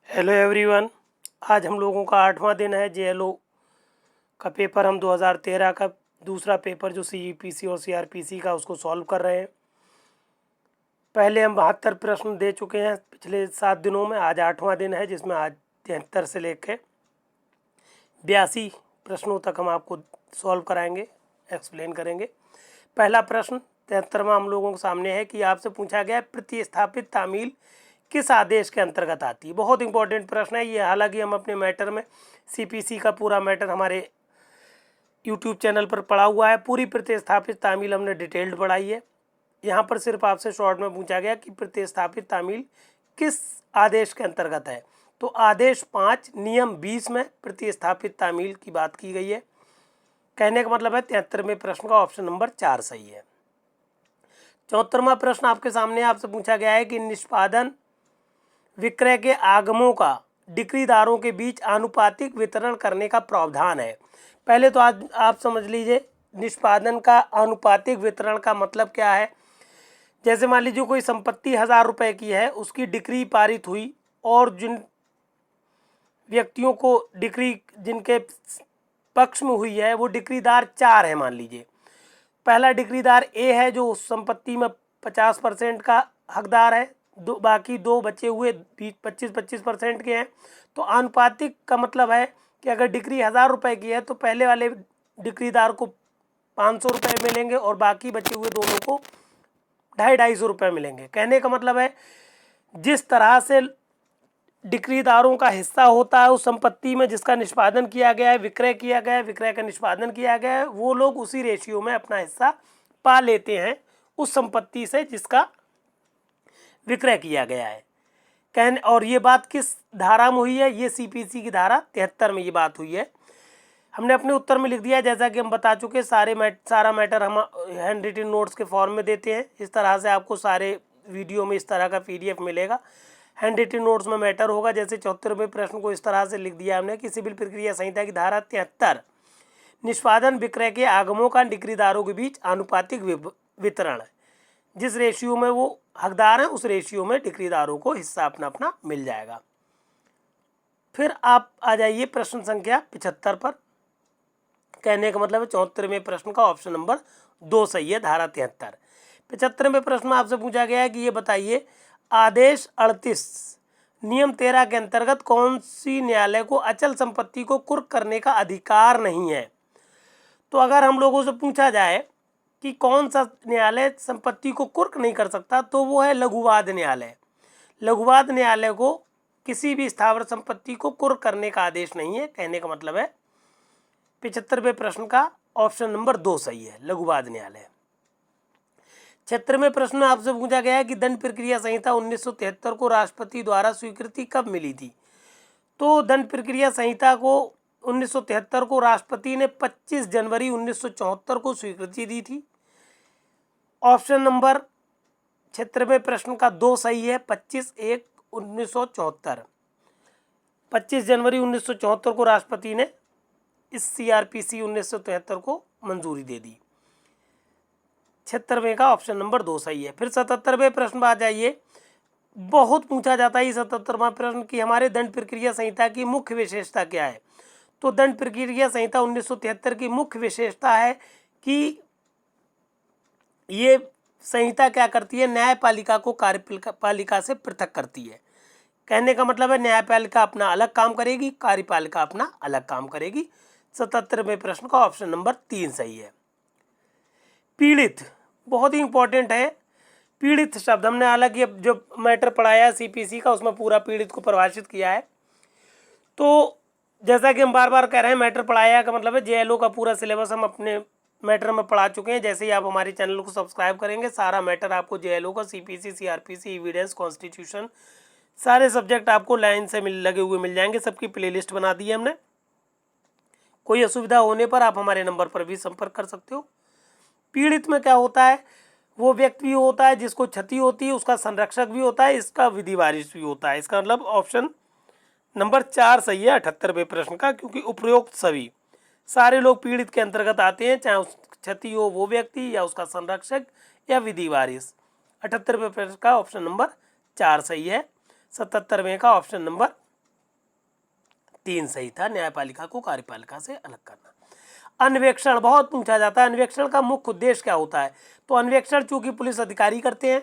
Hello everyone. आज हम लोगों का 8वां दिन है। जेएलओ का पेपर हम 2013 का दूसरा पेपर जो सीईपीसी और सीआरपीसी का उसको सॉल्व कर रहे हैं। पहले हम 72 प्रश्न दे चुके हैं पिछले 7 दिनों में। आज 8वां दिन है जिसमें आज 73 से लेकर 82 प्रश्नों तक हम आपको सॉल्व कराएंगे, एक्सप्लेन करेंगे। पहला प्रश्न 73वां हम लोगों के सामने है कि आपसे पूछा गया है प्रतिस्थापित तामील किस आदेश के अंतर्गत आती है। बहुत इंपॉर्टेंट प्रश्न है ये। हालांकि हम अपने मैटर में सीपीसी का पूरा मैटर हमारे यूट्यूब चैनल पर पढ़ा हुआ है। पूरी प्रतिस्थापित तामील हमने डिटेल्ड पढ़ाई है। यहाँ पर सिर्फ आपसे शॉर्ट में पूछा गया कि प्रतिस्थापित तामील किस आदेश के अंतर्गत है। तो आदेश 5 नियम 20 में प्रतिस्थापित तामील की बात की गई है। कहने का मतलब है 73वें प्रश्न का ऑप्शन नंबर 4 सही है। 74वां प्रश्न आपके सामने आपसे पूछा गया है कि निष्पादन विक्रय के आगमों का डिक्रीदारों के बीच आनुपातिक वितरण करने का प्रावधान है। पहले तो आज आप समझ लीजिए निष्पादन का आनुपातिक वितरण का मतलब क्या है। जैसे मान लीजिए कोई संपत्ति 1000 रुपये की है, उसकी डिक्री पारित हुई और जिन व्यक्तियों को डिक्री जिनके पक्ष में हुई है वो डिक्रीदार 4 है। मान लीजिए पहला डिक्रीदार ए है जो उस संपत्ति में 50% का हकदार है, बाकी दो बचे हुए 25% के हैं। तो आनुपातिक का मतलब है कि अगर डिक्री 1000 रुपये की है तो पहले वाले डिक्रीदार को 500 रुपये मिलेंगे और बाकी बचे हुए दोनों को 250-250 रुपये मिलेंगे। कहने का मतलब है जिस तरह से डिक्रीदारों का हिस्सा होता है उस संपत्ति में जिसका निष्पादन किया गया है, विक्रय किया गया है, विक्रय का निष्पादन किया गया है, वो लोग उसी रेशियो में अपना हिस्सा पा लेते हैं उस संपत्ति से जिसका विक्रय किया गया है। कहने और ये बात किस धारा में हुई है, ये सीपीसी की धारा 73 में ये बात हुई है। हमने अपने उत्तर में लिख दिया है। जैसा कि हम बता चुके सारा मैटर हम हैंड रिटन नोट्स के फॉर्म में देते हैं। इस तरह से आपको सारे वीडियो में इस तरह का PDF मिलेगा। हैंड रिटन नोट्स में मैटर होगा। जैसे 74वें प्रश्न को इस तरह से लिख दिया हमने कि सिविल प्रक्रिया संहिता की धारा 73 निष्पादन विक्रय के आगमों का डिक्रीदारों के बीच आनुपातिक वितरण है। जिस रेशियो में वो हकदार हैं उस रेशियो में डिक्रीदारों को हिस्सा अपना अपना मिल जाएगा। फिर आप आ जाइए प्रश्न संख्या 75 पर। कहने का मतलब है 74वें प्रश्न का ऑप्शन नंबर 2 सही है, धारा 73। 75वें प्रश्न में आपसे पूछा गया है कि ये बताइए आदेश 38 नियम 13 के अंतर्गत कौन सी न्यायालय को अचल संपत्ति को कुर्क करने का अधिकार नहीं है। तो अगर हम लोगों से पूछा जाए कि कौन सा न्यायालय संपत्ति को कुर्क नहीं कर सकता तो वो है लघुवाद न्यायालय। लघुवाद न्यायालय को किसी भी स्थावर संपत्ति को कुर्क करने का आदेश नहीं है। कहने का मतलब है 75वें प्रश्न का ऑप्शन नंबर 2 सही है, लघुवाद न्यायालय। 76वें प्रश्न में आपसे पूछा गया है कि दंड प्रक्रिया संहिता 1973 को राष्ट्रपति द्वारा स्वीकृति कब मिली थी। तो दंड प्रक्रिया संहिता को 1973 को राष्ट्रपति ने 25 जनवरी 1974 को स्वीकृति दी थी। ऑप्शन नंबर 76वें प्रश्न का 2 सही है, 25/1/1974। 25 जनवरी 1974 को राष्ट्रपति ने इस सीआरपीसी 1973 को मंजूरी दे दी। 76वें का ऑप्शन नंबर 2 सही है। फिर 77वें प्रश्न पर आ जाइए। बहुत पूछा जाता है 77वां प्रश्न कि हमारे दंड प्रक्रिया संहिता की मुख्य विशेषता क्या है। तो दंड प्रक्रिया संहिता 1973 की मुख्य विशेषता है कि ये संहिता क्या करती है, न्यायपालिका को कार्यपालिका से पृथक करती है। कहने का मतलब है न्यायपालिका अपना अलग काम करेगी, कार्यपालिका अपना अलग काम करेगी। 77वें प्रश्न का ऑप्शन नंबर 3 सही है। पीड़ित बहुत ही इंपॉर्टेंट है। पीड़ित शब्द हमने हालांकि अब जो मैटर पढ़ाया सीपीसी का उसमें पूरा पीड़ित को परिभाषित किया है। तो जैसा कि हम बार बार कह रहे हैं मैटर पढ़ाया का मतलब है जेएलओ का पूरा सिलेबस हम अपने मैटर में पढ़ा चुके हैं। जैसे ही आप हमारे चैनल को सब्सक्राइब करेंगे सारा मैटर आपको जेएलओ का सीपीसी, सीआरपीसी, एविडेंस, कॉन्स्टिट्यूशन सारे सब्जेक्ट आपको लाइन से लगे हुए मिल जाएंगे। सबकी प्लेलिस्ट बना दी है हमने। कोई असुविधा होने पर आप हमारे नंबर पर भी संपर्क कर सकते हो। पीड़ित में क्या होता है, वो व्यक्ति भी होता है जिसको क्षति होती है, उसका संरक्षक भी होता है, इसका विधि वारिस भी होता है। इसका मतलब ऑप्शन नंबर 4 सही है 78वें प्रश्न का, क्योंकि उपरोक्त सभी सारे लोग पीड़ित के अंतर्गत आते हैं, चाहे उस क्षति हो वो व्यक्ति या उसका संरक्षक या विधि वारिस। 78वें प्रश्न का ऑप्शन नंबर 4 सही है। 77वें का ऑप्शन नंबर 3 सही था, न्यायपालिका को कार्यपालिका से अलग करना। अन्वेषण बहुत पूछा जाता है, अन्वेषण का मुख्य उद्देश्य क्या होता है? तो अन्वेषण चूंकि पुलिस अधिकारी करते हैं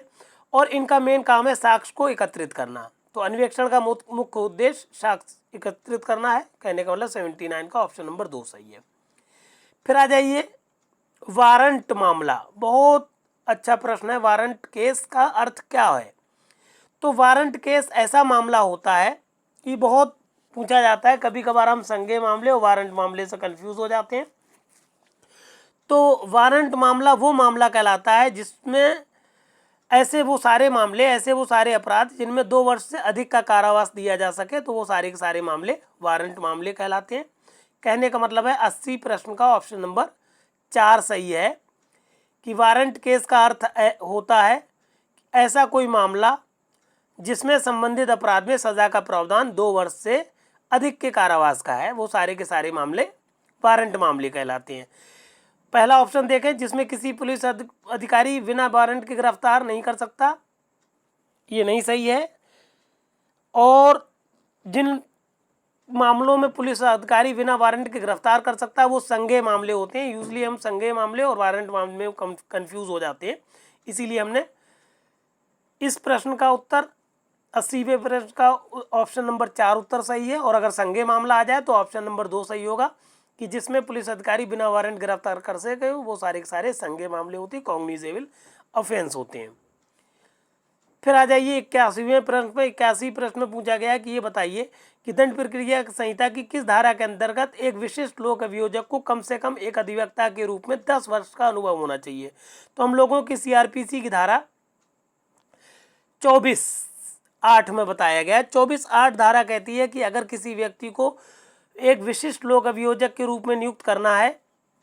और इनका मेन काम है साक्ष्य को एकत्रित करना, तो अन्वेषण का मुख्य उद्देश्य साक्ष्य एकत्रित करना है। कहने का मतलब 79 का ऑप्शन नंबर 2 सही है। फिर आ जाइए वारंट मामला, बहुत अच्छा प्रश्न है। वारंट केस का अर्थ क्या है? तो वारंट केस ऐसा मामला होता है कि बहुत पूछा जाता है, कभी कभार हम संज्ञेय मामले और वारंट मामले से कंफ्यूज हो जाते हैं। तो वारंट मामला वो मामला कहलाता है जिसमें ऐसे वो सारे अपराध जिनमें 2 वर्ष से अधिक का कारावास दिया जा सके, तो वो सारे के सारे मामले वारंट मामले कहलाते हैं। कहने का मतलब है 80 प्रश्न का ऑप्शन नंबर 4 सही है कि वारंट केस का अर्थ होता है ऐसा कोई मामला जिसमें संबंधित अपराध में सजा का प्रावधान 2 वर्ष से अधिक के कारावास का है, वो सारे के सारे मामले वारंट मामले कहलाते हैं। पहला ऑप्शन देखें, जिसमें किसी पुलिस अधिकारी बिना वारंट के गिरफ्तार नहीं कर सकता, ये नहीं सही है। और जिन मामलों में पुलिस अधिकारी बिना वारंट के गिरफ्तार कर सकता है वो संज्ञेय मामले होते हैं। यूजली हम संज्ञेय मामले और वारंट मामले में कंफ्यूज हो जाते हैं, इसीलिए हमने इस प्रश्न का उत्तर 80वें प्रश्न का ऑप्शन नंबर 4 उत्तर सही है। और अगर संज्ञेय मामला आ जाए तो ऑप्शन नंबर 2 सही होगा कि जिसमें पुलिस अधिकारी बिना वारंट गिरफ्तार कर सके वो सारे के सारे संज्ञेय मामले होते हैं, कॉग्निजेबल ऑफेंस होते हैं। फिर आ जाइए 81वें प्रश्न में। 81 प्रश्न में पूछा गया कि ये बताइए कि दंड प्रक्रिया संहिता की किस धारा के अंतर्गत एक विशिष्ट लोक अभियोजक को कम से कम एक अधिवक्ता के रूप में 10 वर्ष का अनुभव होना चाहिए? तो हम लोगों की CRPC की धारा 24(8) में बताया गया है। 24(8) धारा कहती है कि अगर किसी व्यक्ति को एक विशिष्ट लोक अभियोजक के रूप में नियुक्त करना है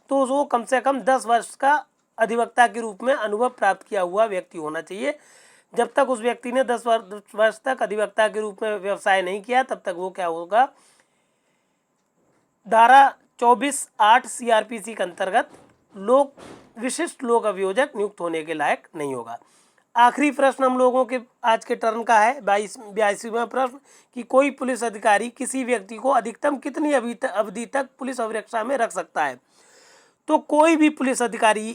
तो वो कम से कम 10 वर्ष का अधिवक्ता के रूप में अनुभव प्राप्त किया हुआ व्यक्ति होना चाहिए। जब तक उस व्यक्ति ने 10 वर्ष तक अधिवक्ता के रूप में व्यवसाय नहीं किया तब तक वो क्या होगा, धारा 24(8) CRPC के अंतर्गत विशिष्ट लोक अभियोजक नियुक्त होने के लायक नहीं होगा। आखिरी प्रश्न हम लोगों के आज के टर्न का है 82वां प्रश्न कि कोई पुलिस अधिकारी किसी व्यक्ति को अधिकतम कितनी अवधि तक पुलिस अभिरक्षा में रख सकता है? तो कोई भी पुलिस अधिकारी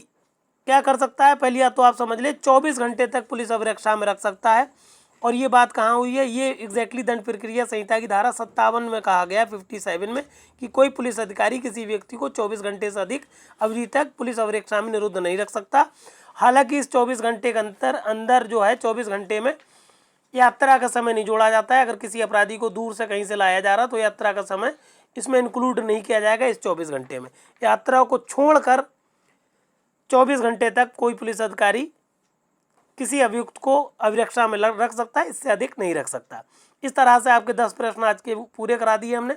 क्या कर सकता है, पहले या तो आप समझ ले 24 घंटे तक पुलिस अभिरक्षा में रख सकता है। और ये बात कहाँ हुई है, ये एग्जैक्टली दंड प्रक्रिया संहिता की धारा 57 में कहा गया 57 में कि कोई पुलिस अधिकारी किसी व्यक्ति को 24 घंटे से अधिक अवधि तक पुलिस अभिरक्षा में निरुद्ध नहीं रख सकता। हालांकि इस 24 घंटे के अंदर जो है 24 घंटे में यात्रा का समय नहीं जोड़ा जाता है। अगर किसी अपराधी को दूर से कहीं से लाया जा रहा तो यात्रा का समय इसमें इंक्लूड नहीं किया जाएगा इस 24 घंटे में। यात्रा को छोड़कर 24 घंटे तक कोई पुलिस अधिकारी किसी अभियुक्त को अभिरक्षा में रख सकता है, इससे अधिक नहीं रख सकता। इस तरह से आपके 10 प्रश्न आज के पूरे करा दिए हमने।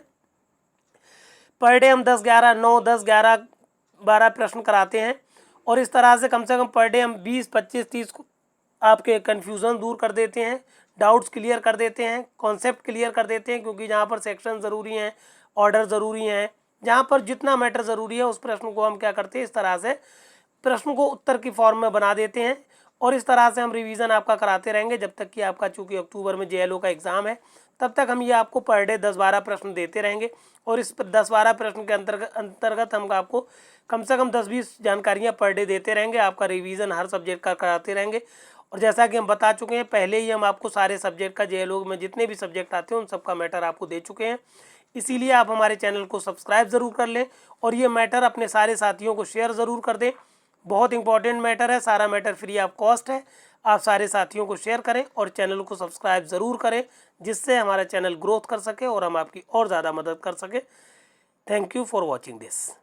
पर डे हम 10, 11, 9, 10, 11, 12 प्रश्न कराते हैं और इस तरह से कम पर डे हम 20, 25, 30 आपके कन्फ्यूज़न दूर कर देते हैं, डाउट्स क्लियर कर देते हैं, कॉन्सेप्ट क्लियर कर देते हैं। क्योंकि जहाँ पर सेक्शन ज़रूरी हैं, ऑर्डर ज़रूरी हैं, जहाँ पर जितना मैटर ज़रूरी है उस प्रश्न को हम क्या करते हैं, इस तरह से प्रश्न को उत्तर की फॉर्म में बना देते हैं। और इस तरह से हम रिवीजन आपका कराते रहेंगे जब तक कि आपका, चूँकि अक्टूबर में JLO का एग्ज़ाम है, तब तक हम ये आपको पर डे 10-12 प्रश्न देते रहेंगे। और इस 10-12 प्रश्न के अंतर्गत हम आपको कम से कम 10-20 जानकारियाँ पर डे देते रहेंगे। आपका रिवीजन हर सब्जेक्ट का कराते रहेंगे। और जैसा कि हम बता चुके हैं पहले ही, हम आपको सारे सब्जेक्ट का JLO में जितने भी सब्जेक्ट आते हैं उन सबका मैटर आपको दे चुके हैं। इसीलिए आप हमारे चैनल को सब्सक्राइब ज़रूर कर लें और ये मैटर अपने सारे साथियों को शेयर ज़रूर कर दें। बहुत इंपॉर्टेंट मैटर है, सारा मैटर फ्री ऑफ कॉस्ट है। आप सारे साथियों को शेयर करें और चैनल को सब्सक्राइब ज़रूर करें, जिससे हमारा चैनल ग्रोथ कर सके और हम आपकी और ज़्यादा मदद कर सकें। Thank you for watching this.